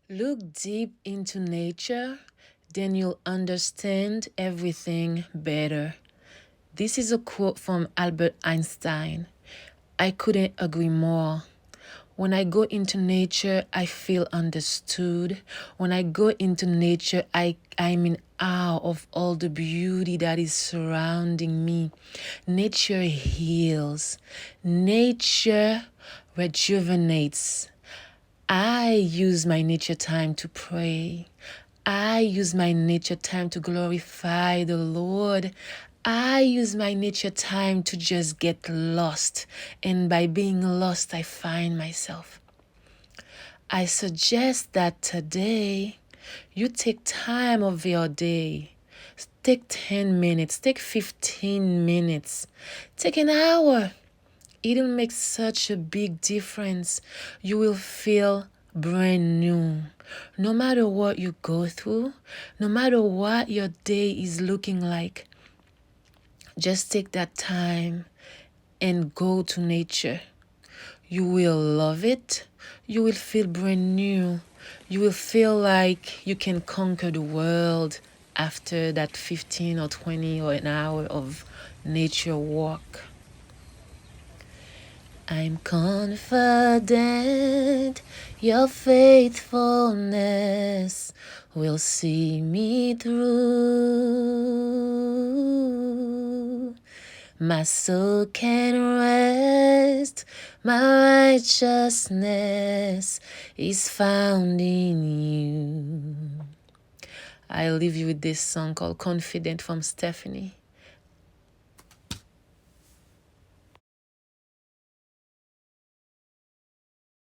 Look deep into nature, then you'll understand everything better. This is a quote from Albert Einstein. I couldn't agree more. When I go into nature, I feel understood. When I go into nature, I'm in awe of all the beauty that is surrounding me. Nature heals. Nature rejuvenates. I use my nature time to pray. I use my nature time to glorify the Lord. I use my nature time to just get lost. And by being lost, I find myself. I suggest that today you take time of your day. Take 10 minutes, take 15 minutes, take an hour. It'll make such a big difference. You will feel brand new. No matter what you go through, no matter what your day is looking like, just take that time and go to nature. You will love it. You will feel brand new. You will feel like you can conquer the world after that 15 or 20 or an hour of nature walk. I'm confident your faithfulness will see me through. My soul can rest, my righteousness is found in you. I'll leave you with this song called Confident from Stephanie.